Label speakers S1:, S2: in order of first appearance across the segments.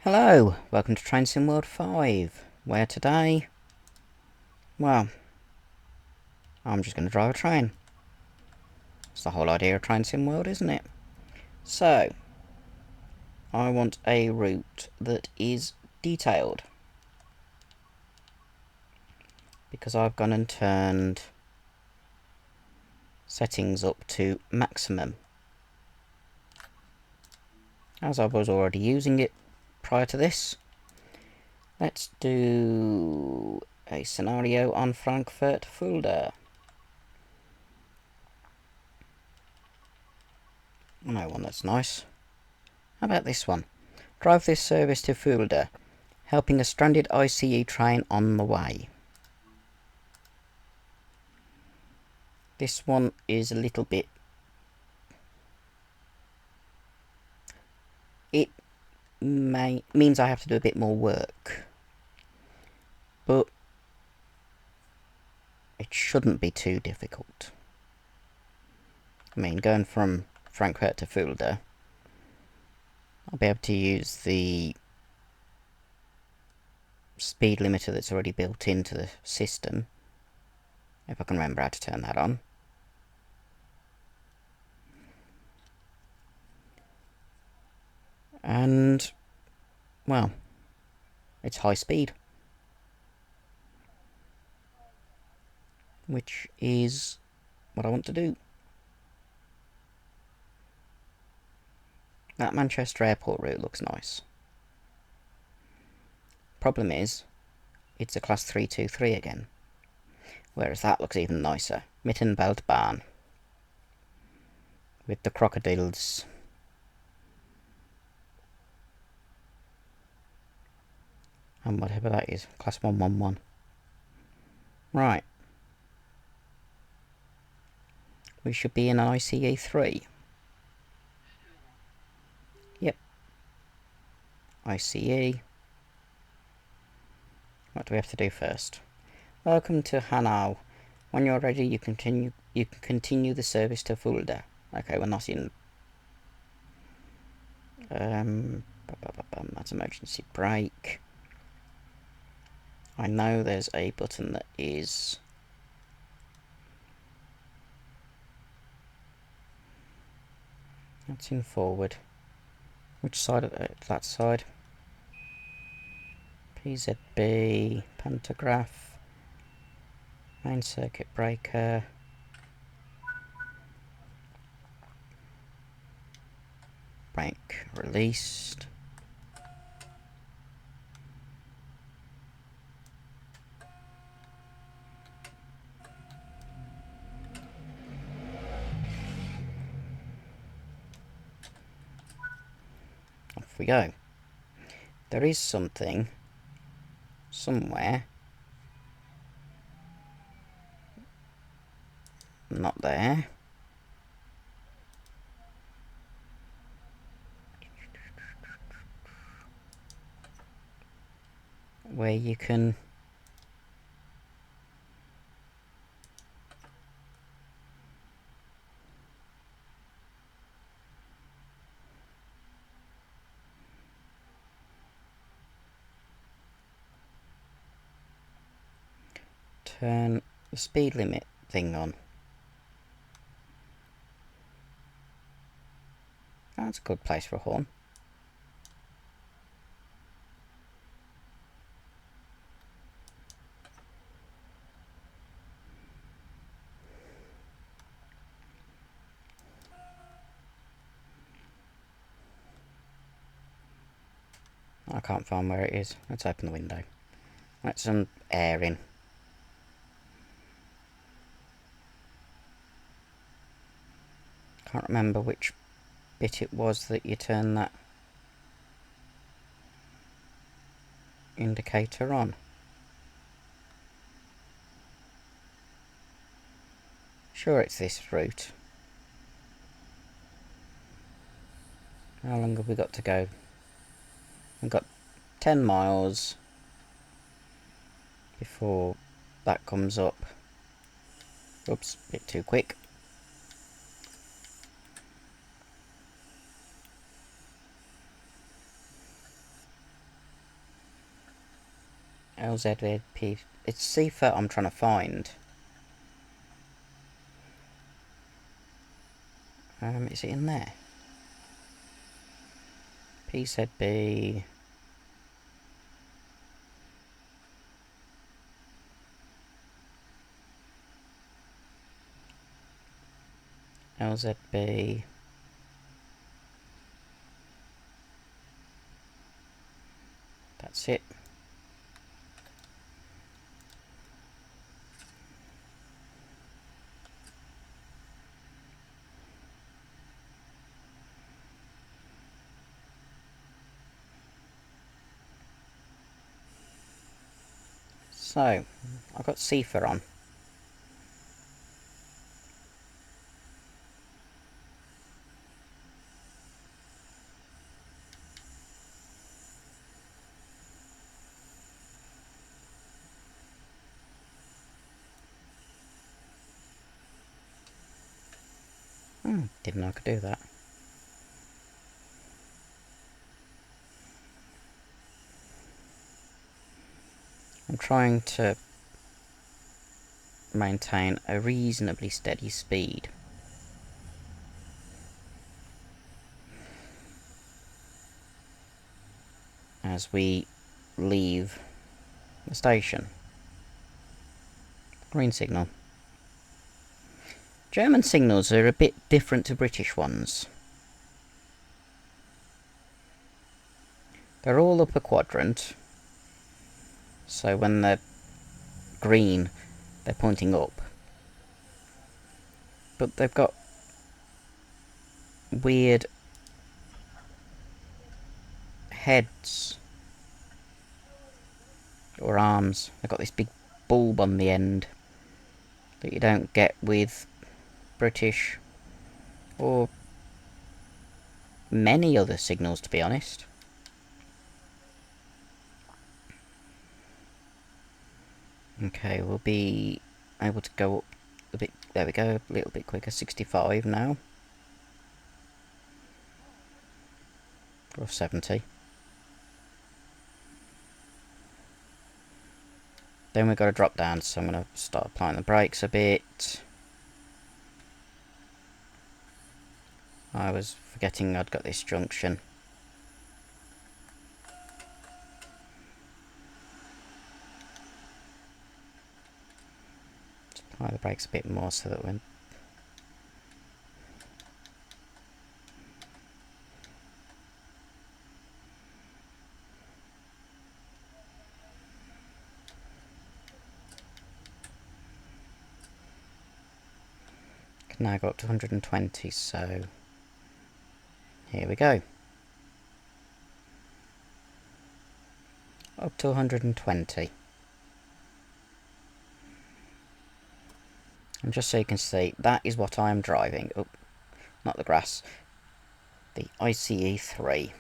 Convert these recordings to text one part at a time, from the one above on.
S1: Hello, welcome to Train Sim World 5, where today, well, I'm just going to drive a train. It's the whole idea of Train Sim World, isn't it? So, I want a route that is detailed. Because I've gone and turned settings up to maximum. As I was already using it prior to this, let's do a scenario on Frankfurt-Fulda. No one that's nice. How about this one? Drive this service to Fulda, helping a stranded ICE train on the way. This one is a little bit... It means I have to do a bit more work. But it shouldn't be too difficult. I mean, going from Frankfurt to Fulda, I'll be able to use the speed limiter that's already built into the system, if I can remember how to turn that on. And, well, it's high speed, which is what I want to do. That Manchester Airport route looks nice. Problem is, it's a class 323 again. Whereas that looks even nicer. Mittenbelt Bahn. With the crocodiles. And whatever that is. Class 111. Right. We should be in an ICE 3. Yep. ICE. What do we have to do first? Welcome to Hanau. When you're ready, you can continue the service to Fulda. Okay, we're not in. That's emergency brake. I know there's a button that is. That's in forward. Which side of it? That side. PZB, pantograph, main circuit breaker, brake released. Off we go. There is something somewhere. Not there. Where you can turn the speed limit thing on. That's a good place for a horn. I can't find where it is. Let's open the window. Let some air in. Can't remember which bit it was that you turn that indicator on. Sure, it's this route. How long have we got to go? We've got 10 miles before that comes up. Oops, a bit too quick. LZVP. It's CIFA I'm trying to find. Is it in there? PZB. LZB. That's it. So, I've got CIFA on. Didn't know I could do that. I'm trying to maintain a reasonably steady speed. As we leave the station. Green signal. German signals are a bit different to British ones. They're all up a quadrant. So when they're green, they're pointing up. But they've got weird heads. Or arms. They've got this big bulb on the end that you don't get with British or many other signals, to be honest. Okay, we'll be able to go up a bit. There we go, a little bit quicker. 65 now. Or 70. Then we've got to drop down, so I'm going to start applying the brakes a bit. I was forgetting I'd got this junction. Just apply the brakes a bit more so that when... Can now go up to 120, so... Here we go. Up to 120. And just so you can see, that is what I'm driving. Oh, not the grass. The ICE 3.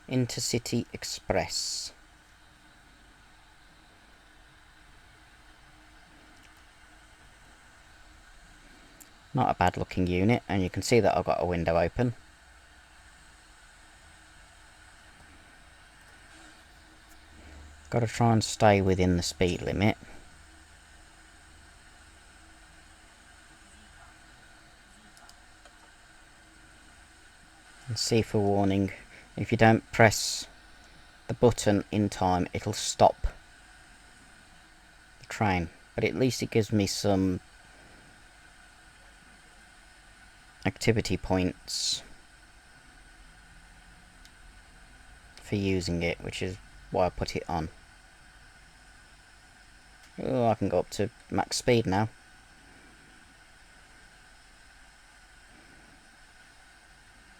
S1: Intercity Express. Not a bad looking unit, and you can see that I've got a window open. Got to try and stay within the speed limit. And see for warning, if you don't press the button in time, it'll stop the train. But at least it gives me some activity points for using it, which is why I put it on. Oh, I can go up to max speed now.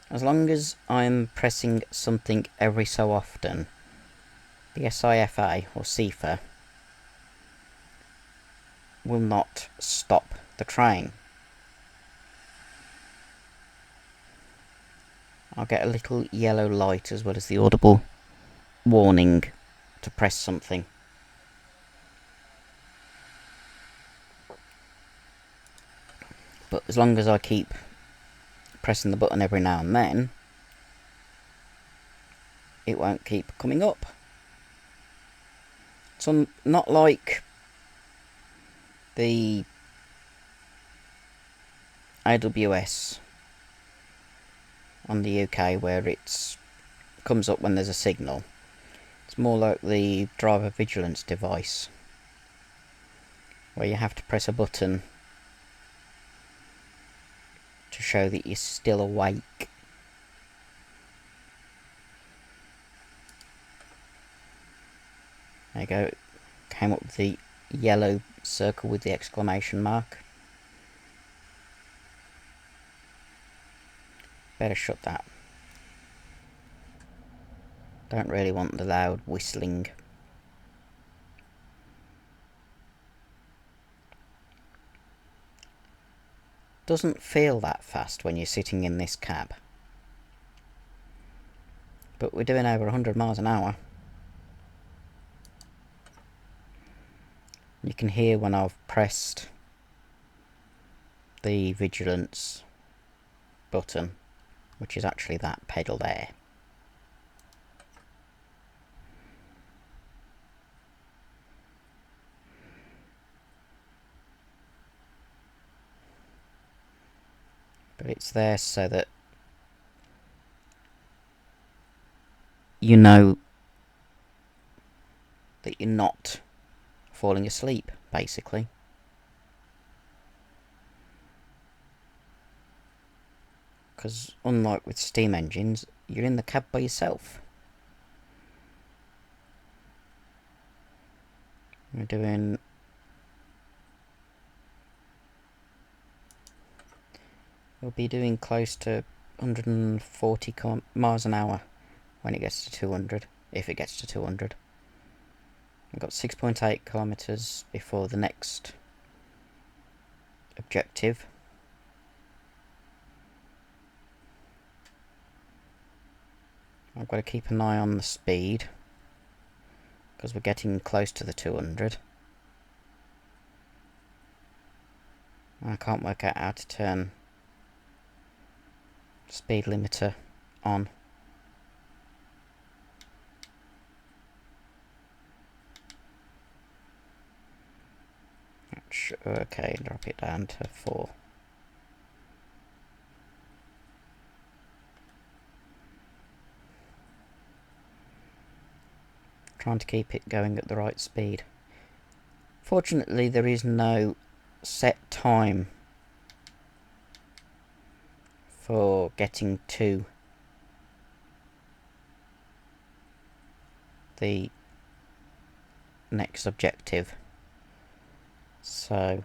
S1: As long as I'm pressing something every so often, the SIFA or CIFA will not stop the train. I'll get a little yellow light as well as the audible warning to press something. But as long as I keep pressing the button every now and then, it won't keep coming up. It's not like the AWS on the UK where it comes up when there's a signal. It's more like the driver vigilance device, where you have to press a button to show that you're still awake. There you go. It came up with the yellow circle with the exclamation mark. Better shut that. Don't really want the loud whistling. Doesn't feel that fast when you're sitting in this cab. But we're doing over 100 miles an hour. You can hear when I've pressed the vigilance button, which is actually that pedal there. But it's there so that you know that you're not falling asleep, basically. Because unlike with steam engines, you're in the cab by yourself. We're doing... We'll be doing close to 140 miles an hour when it gets to 200, if it gets to 200. We've got 6.8 kilometres before the next objective. I've got to keep an eye on the speed, because we're getting close to the 200. I can't work out how to turn speed limiter on. Okay, drop it down to 4. Trying to keep it going at the right speed. Fortunately, there is no set time for getting to the next objective, so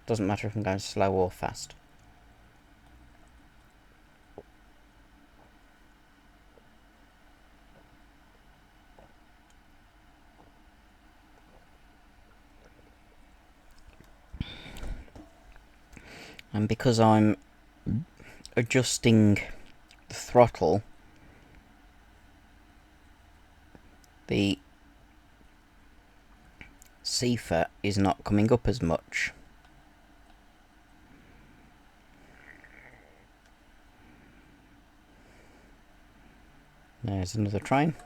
S1: doesn't matter if I'm going slow or fast. And because I'm adjusting the throttle, the CFA is not coming up as much. There's another train.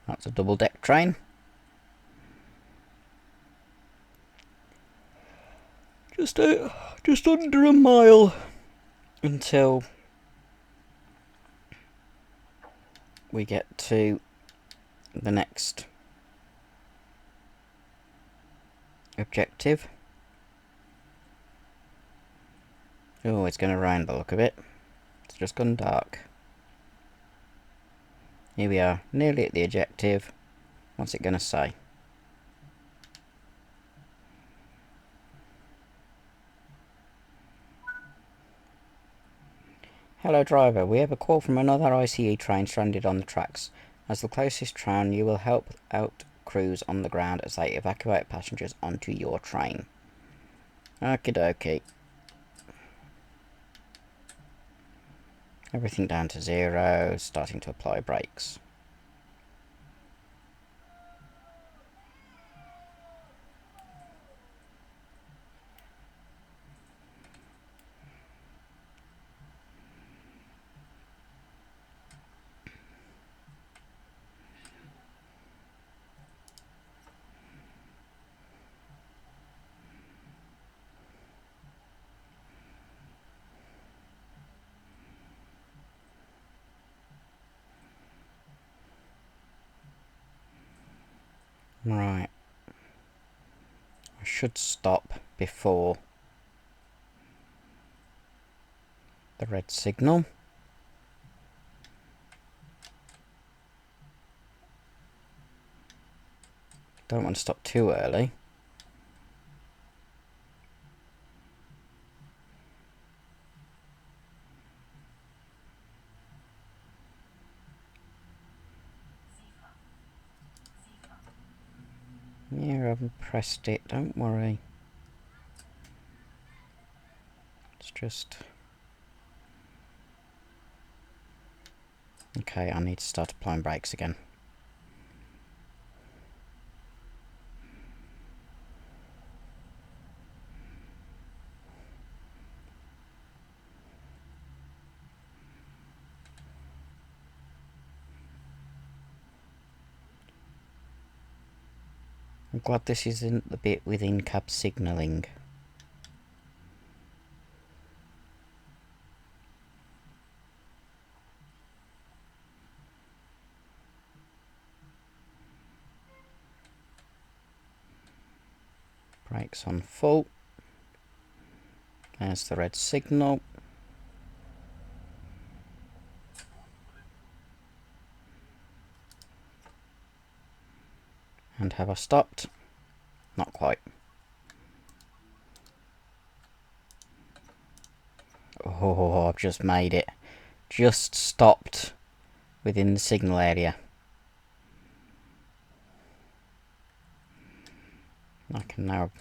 S1: That's a double-deck train. Just under a mile until we get to the next objective. Oh, it's going to rain by the look of it. It's just gone dark. Here we are, nearly at the objective. What's it going to say? Hello driver, we have a call from another ICE train stranded on the tracks. As the closest train, you will help out crews on the ground as they evacuate passengers onto your train. Okie dokie. Everything down to 0, starting to apply brakes. Right. I should stop before the red signal. Don't want to stop too early. Yeah, I haven't pressed it, don't worry. It's just... Okay, I need to start applying brakes again. I'm glad this isn't the bit with in-cab signalling. Brakes on full. There's the red signal. And have I stopped? Not quite. Oh, I've just made it. Just stopped within the signal area. I can now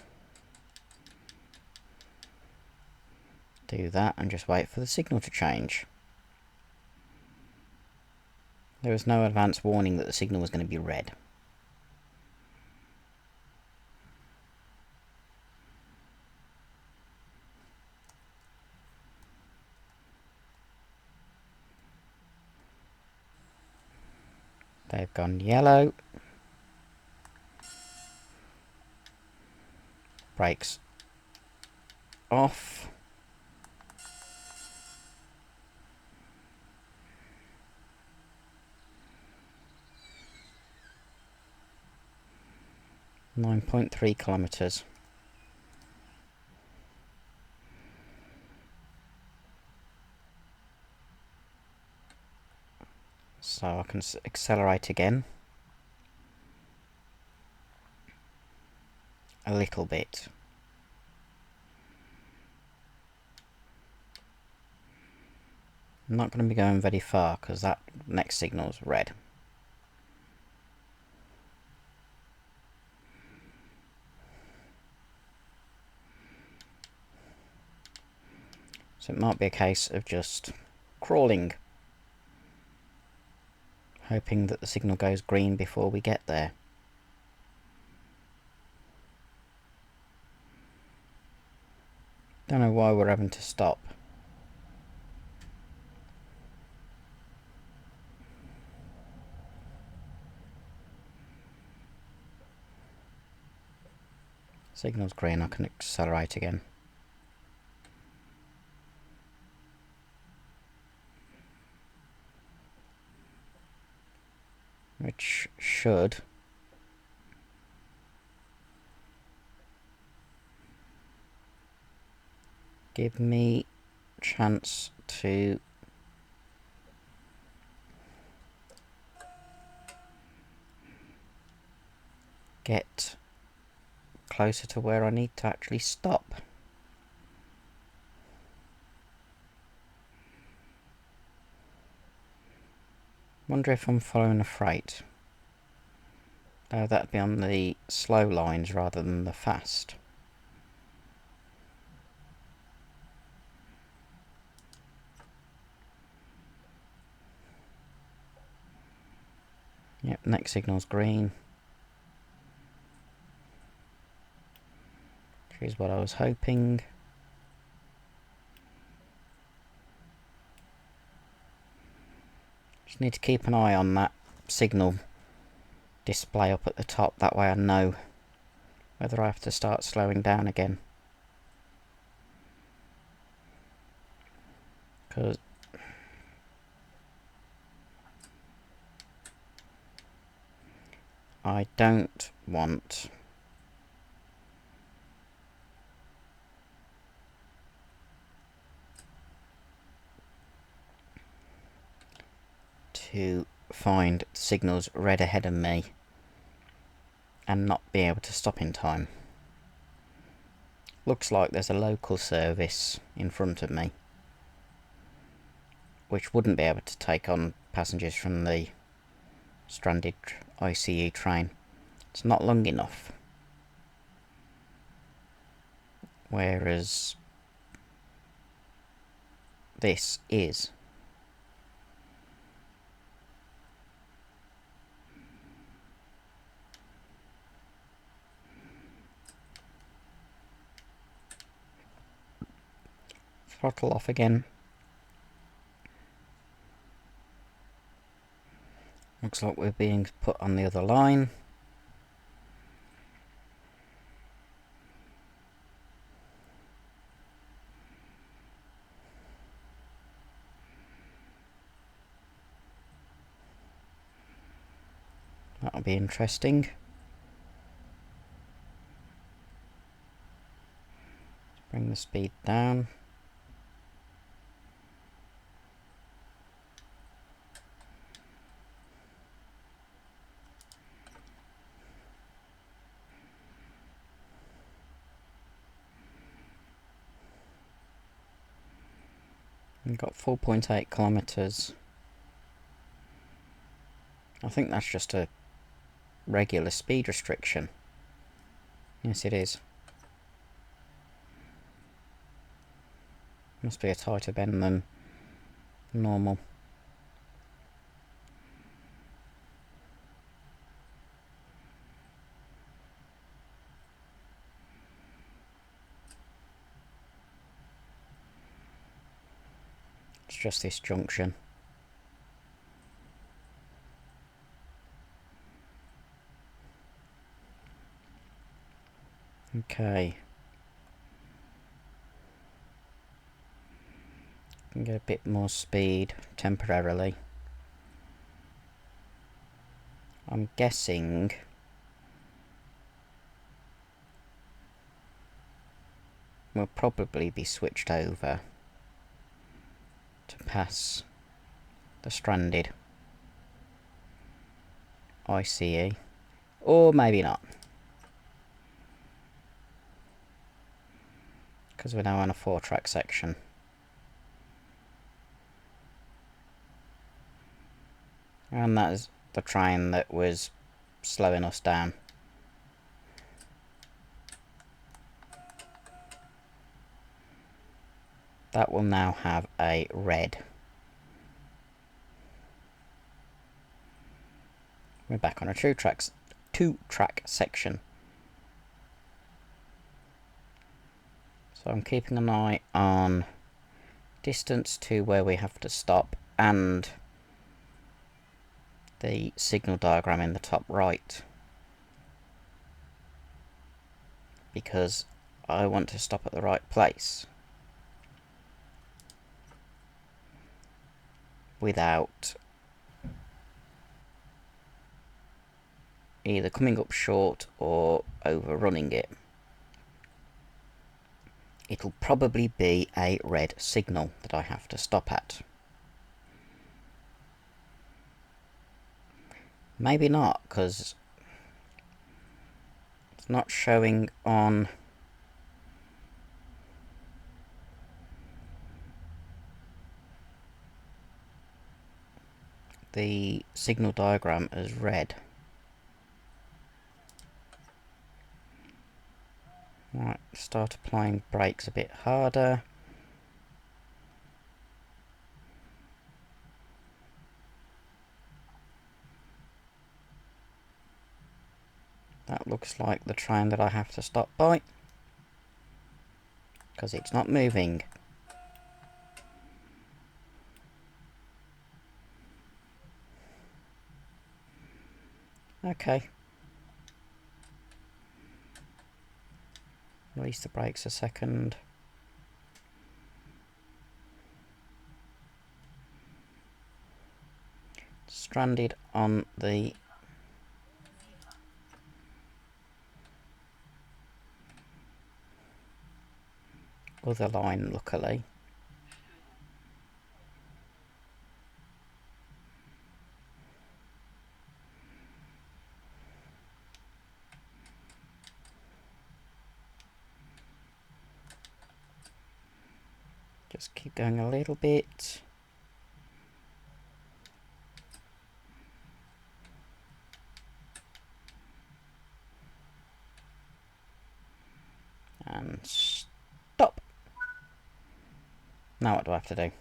S1: do that and just wait for the signal to change. There was no advance warning that the signal was going to be red. They've gone yellow. Brakes off. .3 kilometers. So I can accelerate again. A little bit. I'm not going to be going very far because that next signal is red. So it might be a case of just crawling, hoping that the signal goes green before we get there. Don't know why we're having to stop. Signal's green, I can accelerate again. Which should give me a chance to get closer to where I need to actually stop. Wonder if I'm following a freight. No, that'd be on the slow lines rather than the fast. Yep, next signal's green. Which is what I was hoping. Just need to keep an eye on that signal display up at the top, that way I know whether I have to start slowing down again. Because I don't want to find signals red ahead of me and not be able to stop in time. Looks like there's a local service in front of me which wouldn't be able to take on passengers from the stranded ICE train. It's not long enough. Whereas this is. Throttle off again. Looks like we're being put on the other line. That'll be interesting. Bring the speed down. We've got 4.8 kilometers. I think that's just a regular speed restriction. Yes, it is. Must be a tighter bend than normal. It's just this junction. Okay. Can get a bit more speed temporarily. I'm guessing we'll probably be switched over to pass the stranded ICE, or maybe not, because we're now on a 4-track section. And that is the train that was slowing us down. That will now have a red. We're back on a two-track section. So I'm keeping an eye on distance to where we have to stop and the signal diagram in the top right, because I want to stop at the right place without either coming up short or overrunning it. It'll probably be a red signal that I have to stop at. Maybe not, because it's not showing on the signal diagram as red. Right, start applying brakes a bit harder. That looks like the train that I have to stop by, because it's not moving. Okay. Release the brakes a second. Stranded on the other line, luckily. Just keep going a little bit. And stop. Now what do I have to do?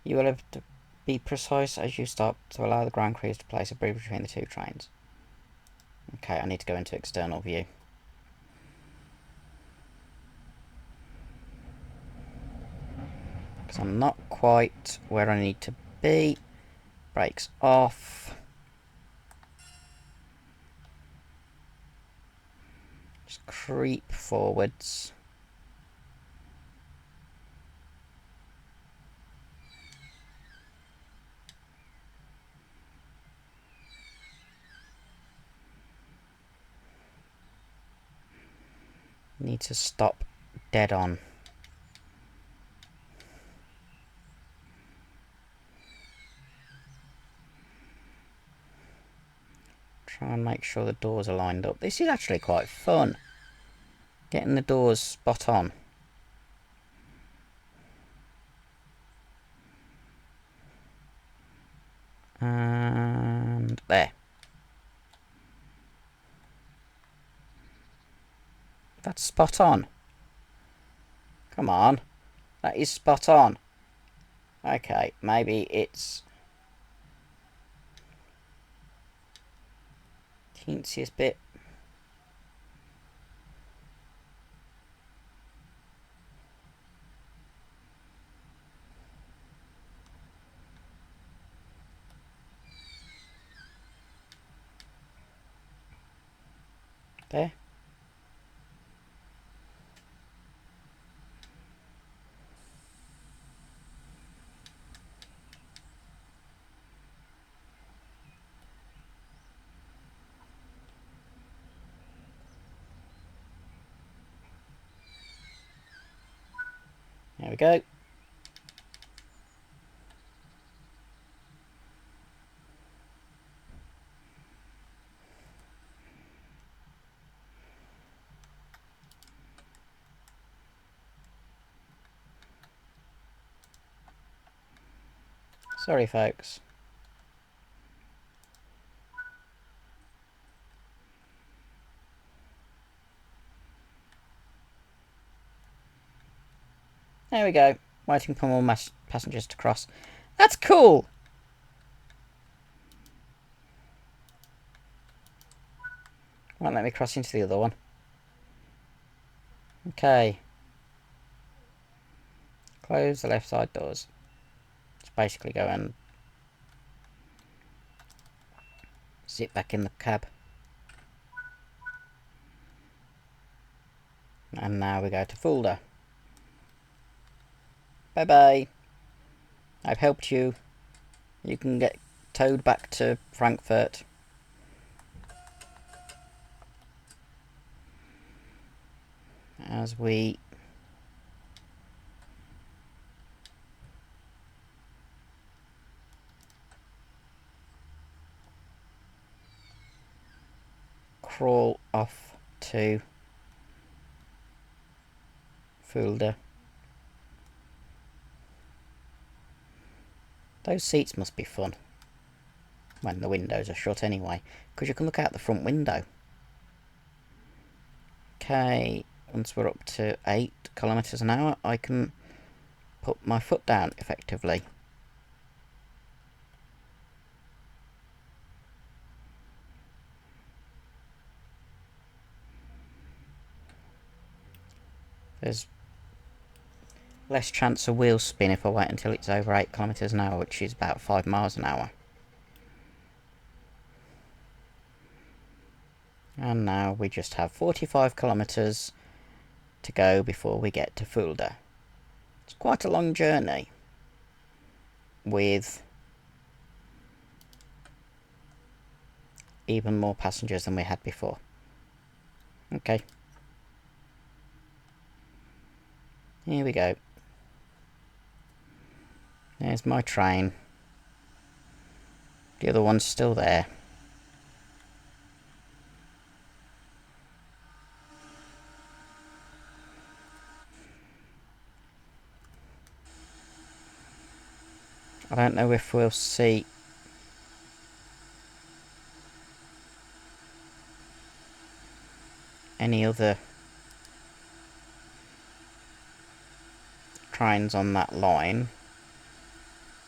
S1: You will have to be precise as you stop to allow the ground crews to place a bridge between the two trains. Okay, I need to go into external view. Because I'm not quite where I need to be. Brakes off. Just creep forwards. Need to stop dead on. Try and make sure the doors are lined up. This is actually quite fun. Getting the doors spot on. And there. That's spot on. Come on. That is spot on. Okay, maybe it's teensiest bit. There. There we go. Sorry, folks. There we go. Waiting for more passengers to cross. That's cool! Won't let me cross into the other one. Okay. Close the left side doors. Just basically go and sit back in the cab. And now we go to Fulda. Bye bye. I've helped you. You can get towed back to Frankfurt. As we crawl off to Fulda. Those seats must be fun. When the windows are shut anyway. Because you can look out the front window. Okay, once we're up to 8 kilometers an hour, I can put my foot down effectively. There's less chance of wheel spin if I wait until it's over 8 kilometers an hour, which is about 5 miles an hour. And now we just have 45 kilometers to go before we get to Fulda. It's quite a long journey with even more passengers than we had before. Okay. Here we go. There's my train. The other one's still there. I don't know if we'll see any other trains on that line,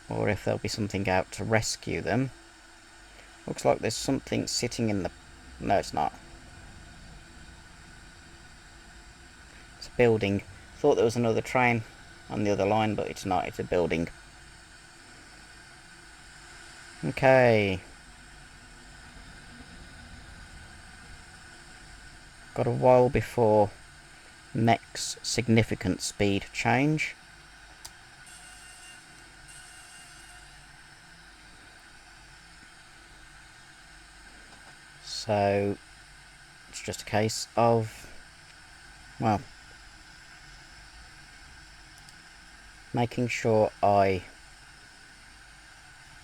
S1: or if there'll be something out to rescue them. Looks like there's something sitting in the... No, it's not. It's a building. Thought there was another train on the other line, but it's not. It's a building. Okay. Got a while before next significant speed change. So it's just a case of, well, making sure I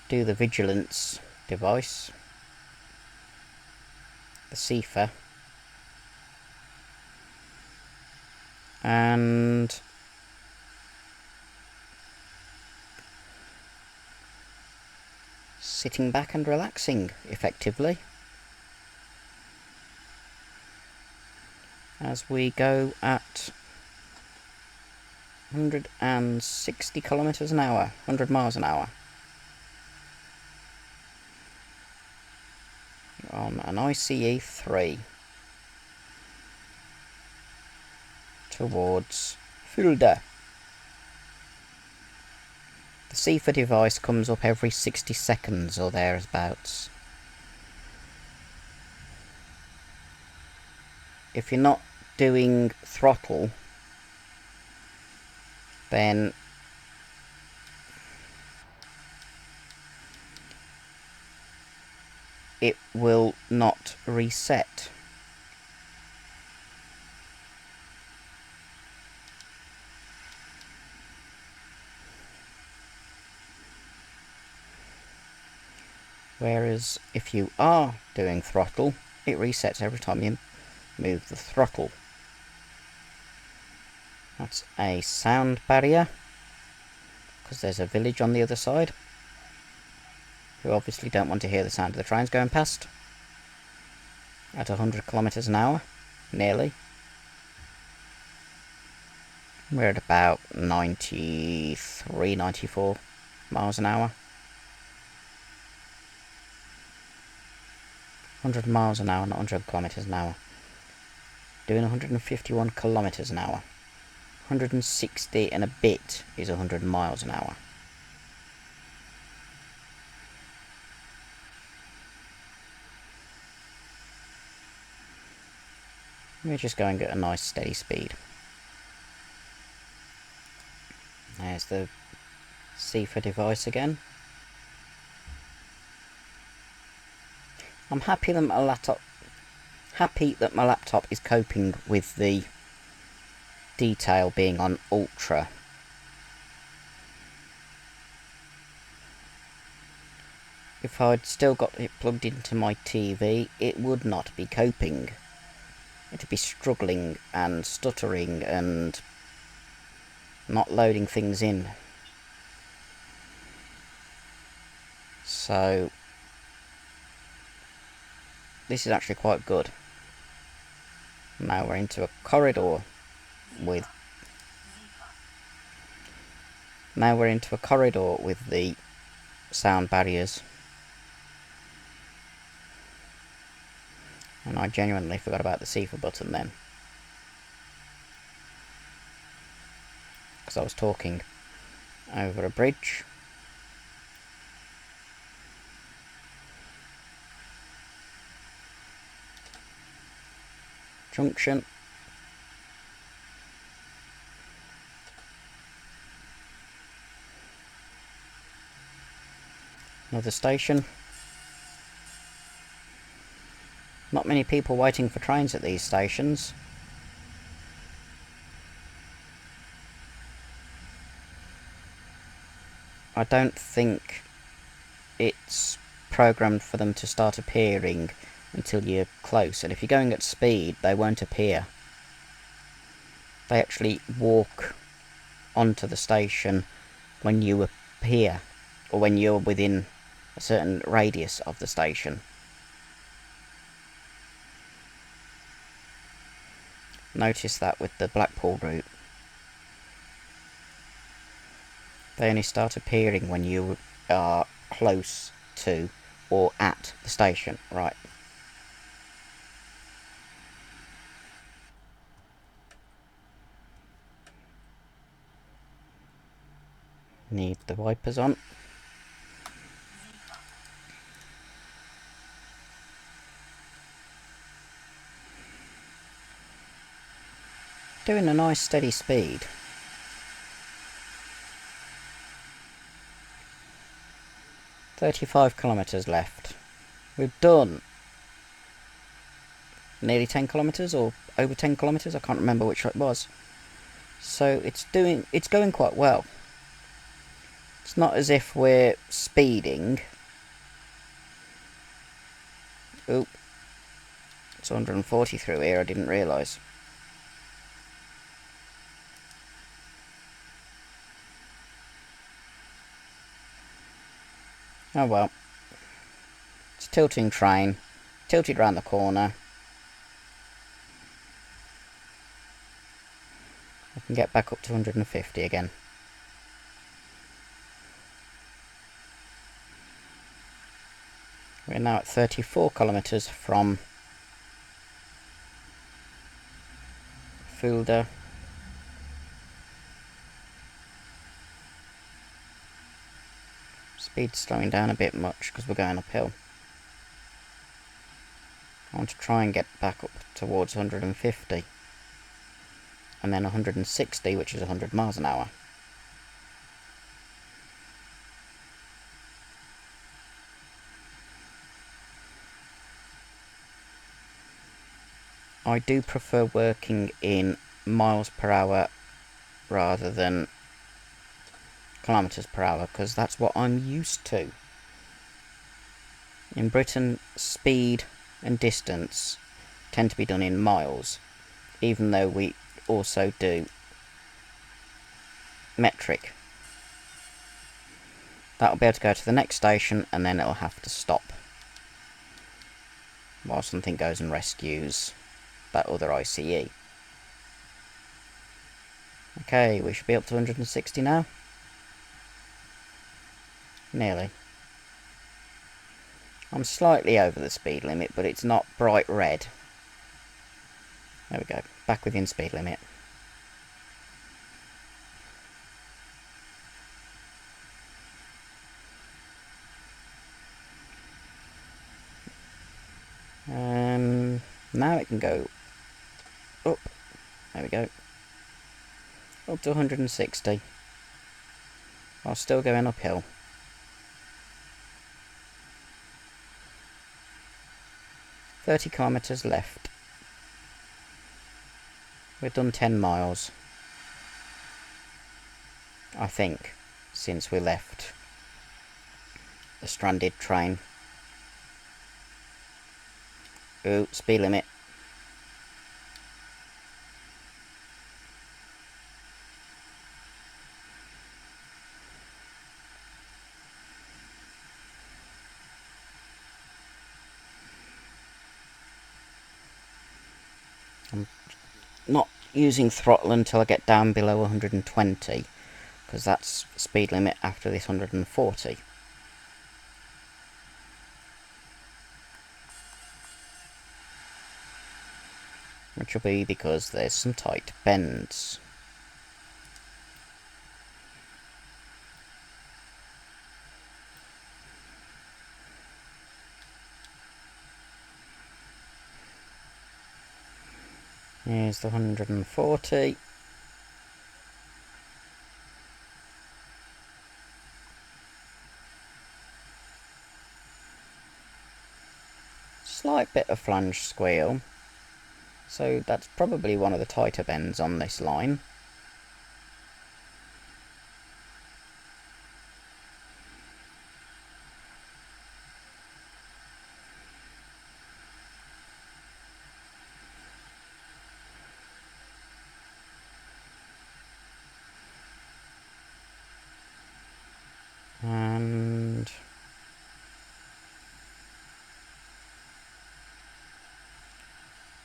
S1: do the vigilance device, the CIFA, and sitting back and relaxing effectively as we go at 160 kilometers an hour, 100 miles an hour on an ICE 3 towards Fulda. The CIFA device comes up every 60 seconds or thereabouts. If you're not doing throttle, then it will not reset. Whereas if you are doing throttle, it resets every time you move the throttle. That's a sound barrier, because there's a village on the other side who obviously don't want to hear the sound of the trains going past at 100 kilometers an hour, nearly. We're at about 93, 94 miles an hour. 100 miles an hour, not 100 kilometers an hour. Doing 151 kilometers an hour. 160 and a bit is 100 miles an hour. We're just going at a nice steady speed. There's the CIFA device again. I'm happy that my laptop is coping with the detail being on ultra. If I'd still got it plugged into my TV, it would not be coping. It'd be struggling and stuttering and not loading things in. So this is actually quite good. Now we're into a corridor with the sound barriers. And I genuinely forgot about the CIFA button then, because I was talking over a bridge. Junction. Another station. Not many people waiting for trains at these stations. I don't think it's programmed for them to start appearing until you're close, and if you're going at speed, they won't appear. They actually walk onto the station when you appear, or when you're within a certain radius of the station. Notice that with the Blackpool route. They only start appearing when you are close to or at the station. Right. Need the wipers on. Doing a nice steady speed. $35 left. We've done nearly 10 kilometres or over 10 kilometres. I can't remember which it was. So it's going quite well. It's not as if we're speeding. Oop. It's 140 through here, I didn't realise. Oh well. It's a tilting train. Tilted round the corner. I can get back up to 150 again. We're now at 34 kilometres from Fulda. Speed's slowing down a bit much because we're going uphill. I want to try and get back up towards 150. And then 160, which is 100 miles an hour. I do prefer working in miles per hour rather than kilometres per hour, because that's what I'm used to. In Britain, speed and distance tend to be done in miles, even though we also do metric. That'll be able to go to the next station and then it'll have to stop while something goes and rescues that other ICE. Okay, we should be up to 160 now. Nearly. I'm slightly over the speed limit, but it's not bright red. There we go, back within speed limit. Now it can go up. There we go. Up to 160. While still going uphill. $30 kilometres left. We've done 10 miles. I think, since we left the stranded train. Ooh, speed limit. I'm not using throttle until I get down below 120, because that's speed limit after this 140. Which will be because there's some tight bends. Here's the 140. Slight bit of flange squeal. So that's probably one of the tighter bends on this line. And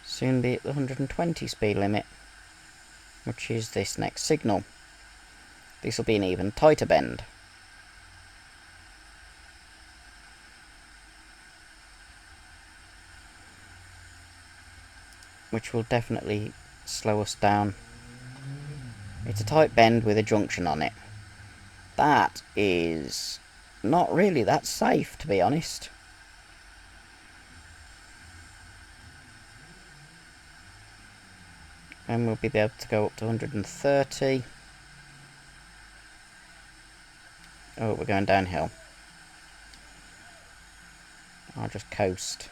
S1: soon be at the 120 speed limit, which is this next signal. This will be an even tighter bend. Which will definitely slow us down. It's a tight bend with a junction on it. That is not really that safe, to be honest. And we'll be able to go up to 130. Oh, we're going downhill. I'll just coast.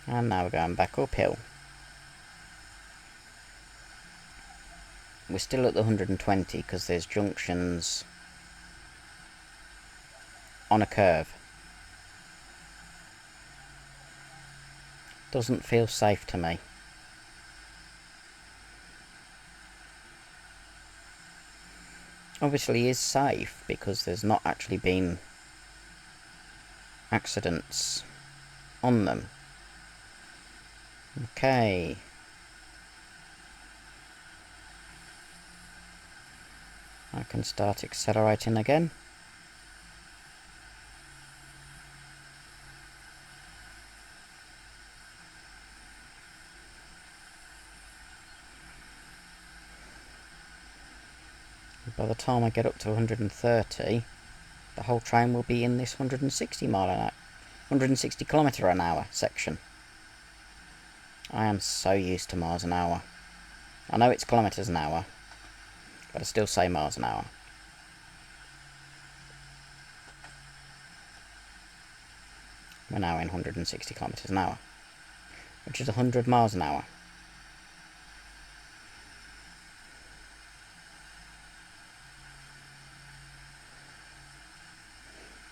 S1: And now we're going back uphill. We're still at the 120 because there's junctions on a curve. Doesn't feel safe to me. Obviously is safe because there's not actually been accidents on them. Okay. I can start accelerating again. By the time I get up to 130, the whole train will be in this 160 kilometre an hour section. I am so used to miles an hour. I know it's kilometres an hour, but I still say miles an hour. We're now in 160 kilometres an hour, which is 100 miles an hour.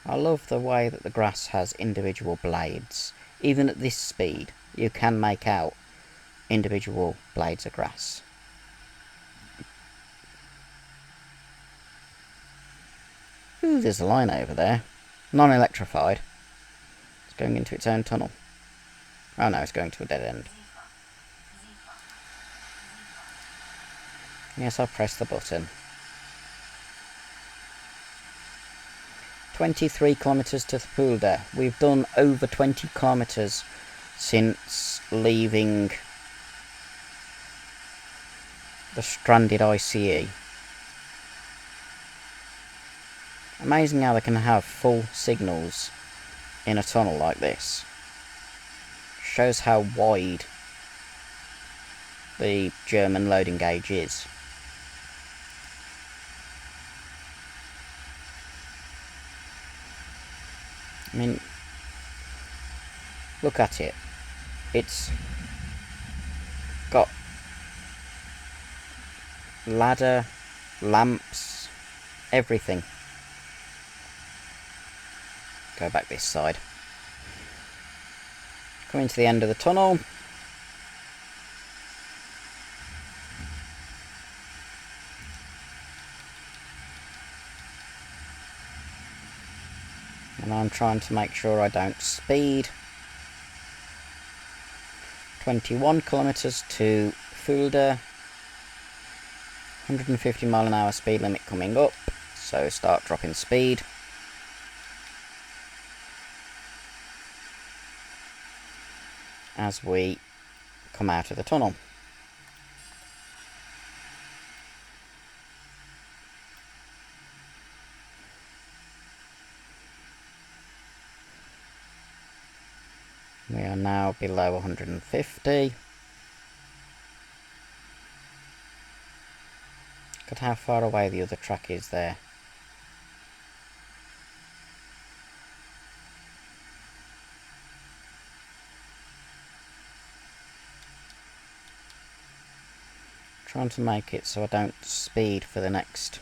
S1: I love the way that the grass has individual blades. Even at this speed, you can make out individual blades of grass. Ooh, there's a line over there. Non-electrified. It's going into its own tunnel. Oh no, it's going to a dead end. Yes, I'll press the button. 23 kilometres to Fulda. We've done over 20 kilometres since leaving the stranded ICE. Amazing how they can have full signals in a tunnel like this. Shows how wide the German loading gauge is. I mean, look at it. It's got ladder, lamps, everything. Go back this side. Coming to the end of the tunnel. And I'm trying to make sure I don't speed. 21 kilometres to Fulda. 150 mile an hour speed limit coming up. So start dropping speed. As we come out of the tunnel. We are now below 150. Look at how far away the other track is there. Trying to make it so I don't speed for the next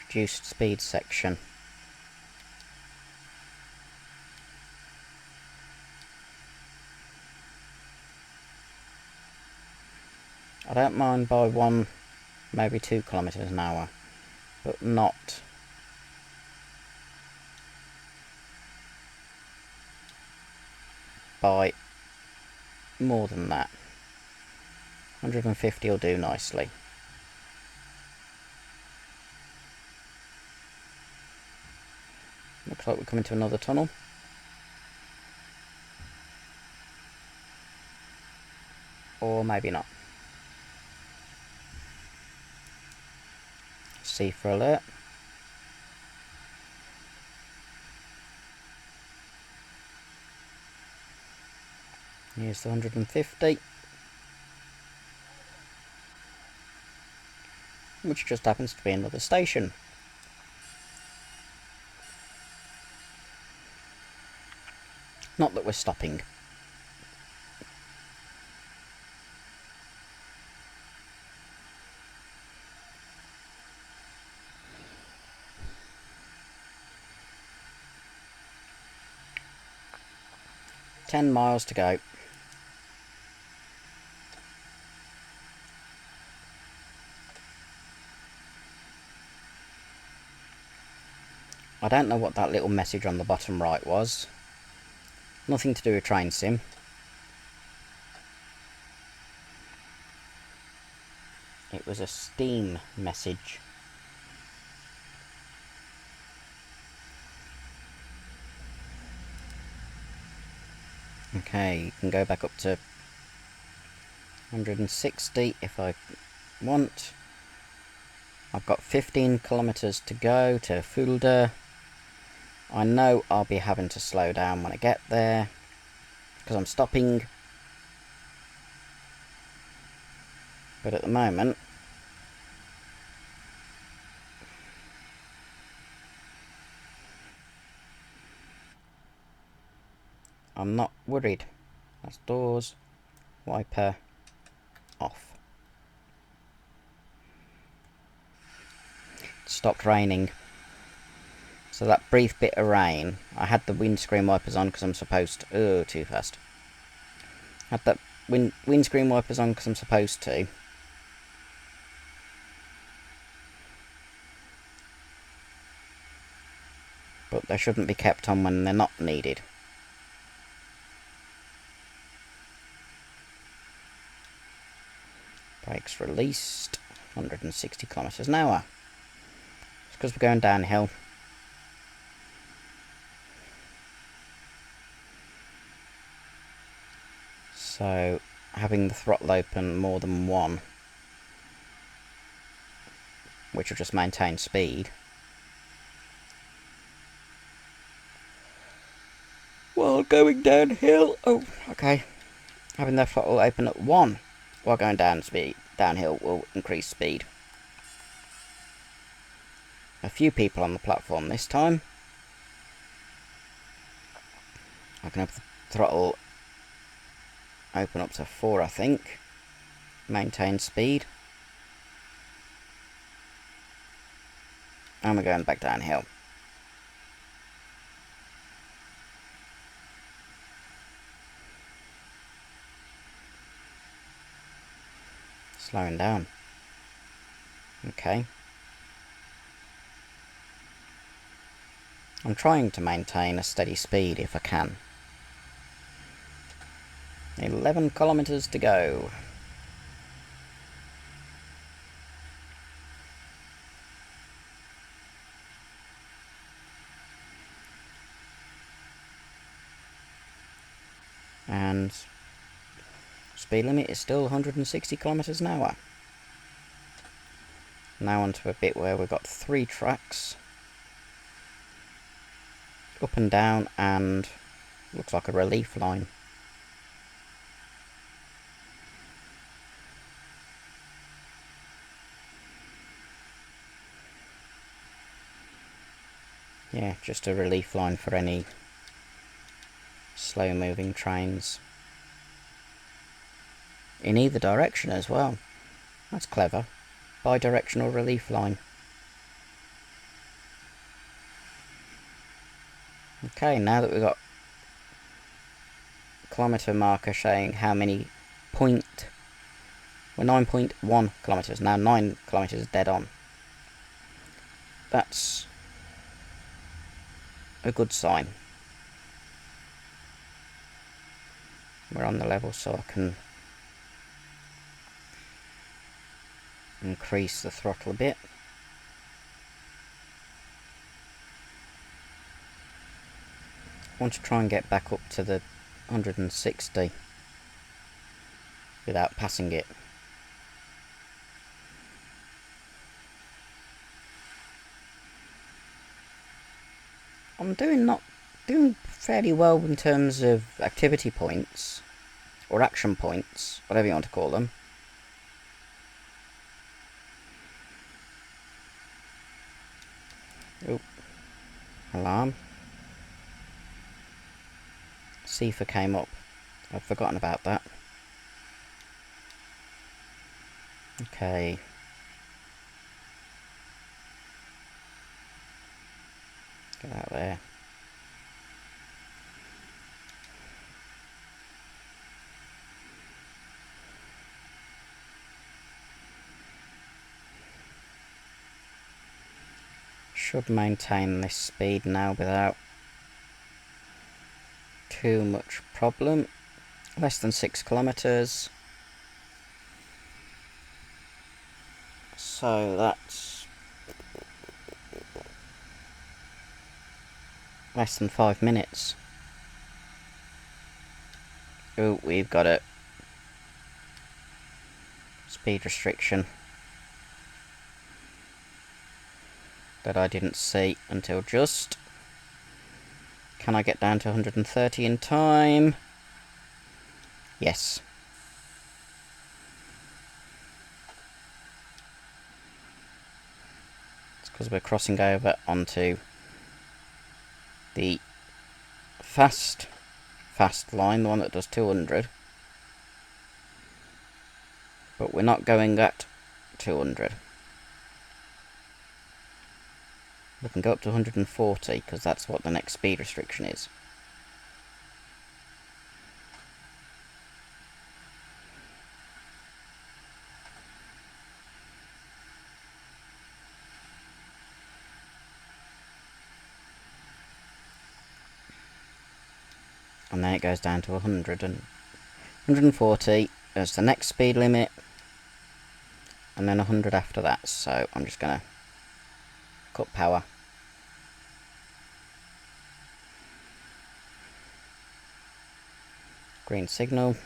S1: reduced speed section. I don't mind by 1 maybe 2 kilometers an hour, but not by more than that. 150 will do nicely. Looks like we're coming to another tunnel. Or maybe not. Cipher alert. Here's the 150. Which just happens to be another station. Not that we're stopping. "10 miles to go." I don't know what that little message on the bottom right was. Nothing to do with train sim. It was a Steam message. Okay, you can go back up to 160 if I want. I've got 15 kilometers to go to Fulda. I know I'll be having to slow down when I get there, because I'm stopping. But at the moment, I'm not worried. That's doors, wiper, off. It stopped raining. So that brief bit of rain, I had the windscreen wipers on because I'm supposed to. Oh, too fast. Had that windscreen wipers on because I'm supposed to. But they shouldn't be kept on when they're not needed. Brakes released. 160 kilometers an hour. It's because we're going downhill. So having the throttle open more than one, which will just maintain speed, while going downhill. Oh, okay. Having the throttle open at 1 while going downhill will increase speed. A few people on the platform this time. I can have the throttle open up to 4, I think. Maintain speed. And we're going back downhill. Slowing down. Okay. I'm trying to maintain a steady speed if I can. 11 kilometers to go. And speed limit is still 160 kilometers an hour. Now onto a bit where we've got 3 tracks. Up and down, and looks like a relief line. Yeah, just a relief line for any slow moving trains. In either direction as well. That's clever. Bi-directional relief line. Okay, now that we've got kilometre marker showing how many We're 9.1 kilometres, now 9 kilometres dead on. That's a good sign. We're on the level, so I can increase the throttle a bit. I want to try and get back up to the 160 without passing it. I'm doing fairly well in terms of activity points, or action points, whatever you want to call them. Oh, alarm. Sifa came up. I'd forgotten about that. Okay. Get out there. Should maintain this speed now without too much problem. Less than 6 kilometres. So that's less than 5 minutes. Oh, we've got a speed restriction that I didn't see until just. Can I get down to 130 in time? Yes. It's because we're crossing over onto the fast line, the one that does 200. But we're not going at 200. We can go up to 140 because that's what the next speed restriction is. And then it goes down to 100 and 140 as the next speed limit, and then 100 after that. So I'm just gonna cut power. Green signal.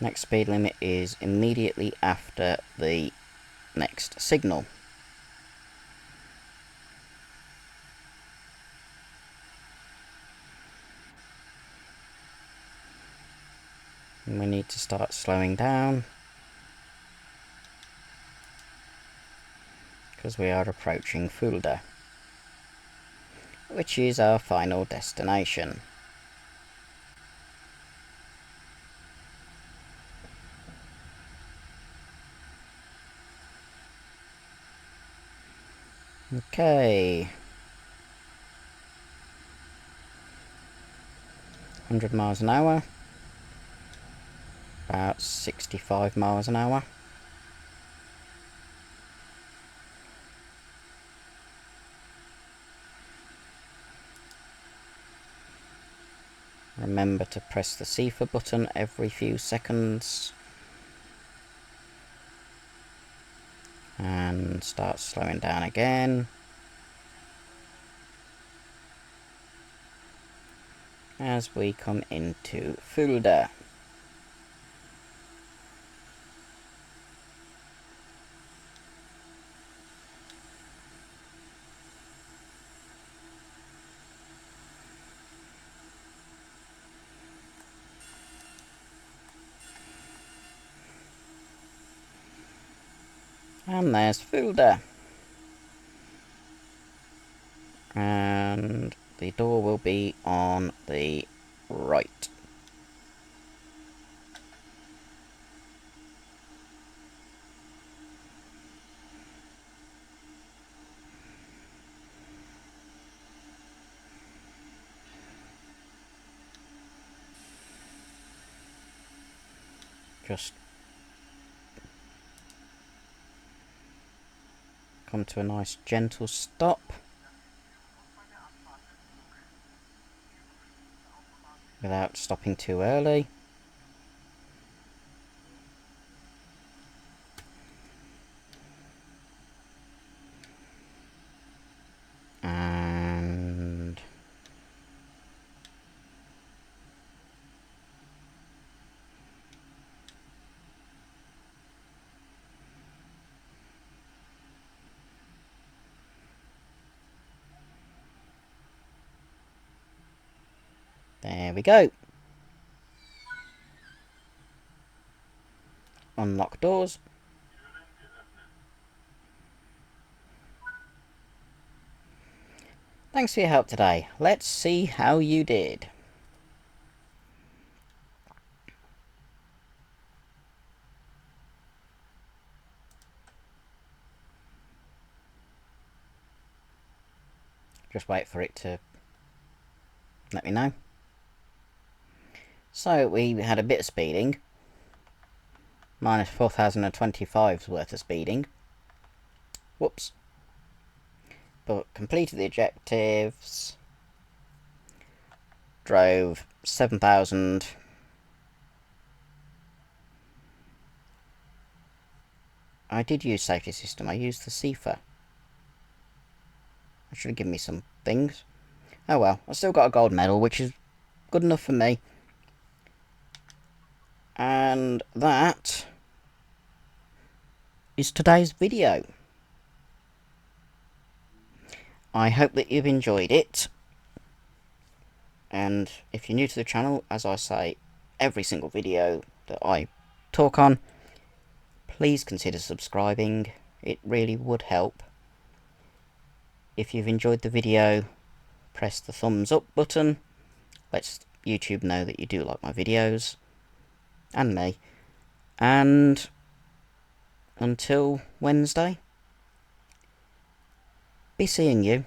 S1: Next speed limit is immediately after the next signal. And we need to start slowing down because we are approaching Fulda, which is our final destination. Okay. 100 miles an hour. About 65 miles an hour. Remember to press the Sifa button every few seconds. And start slowing down again. As we come into Fulda. And there's Fulda. And the door will be on the right. just come to a nice gentle stop. Without stopping too early. And there we go. Unlock doors. Thanks for your help today. Let's see how you did. Just wait for it to let me know. So we had a bit of speeding. Minus 4,025's worth of speeding. Whoops. But completed the objectives. Drove 7,000. I did use safety system. I used the CIFA. That should have given me some things. Oh well, I still got a gold medal, which is good enough for me. And that is today's video. I hope that you've enjoyed it. And if you're new to the channel, as I say, every single video that I talk on, please consider subscribing. It really would help. If you've enjoyed the video, press the thumbs up button. Lets YouTube know that you do like my videos. And me. And until Wednesday, be seeing you.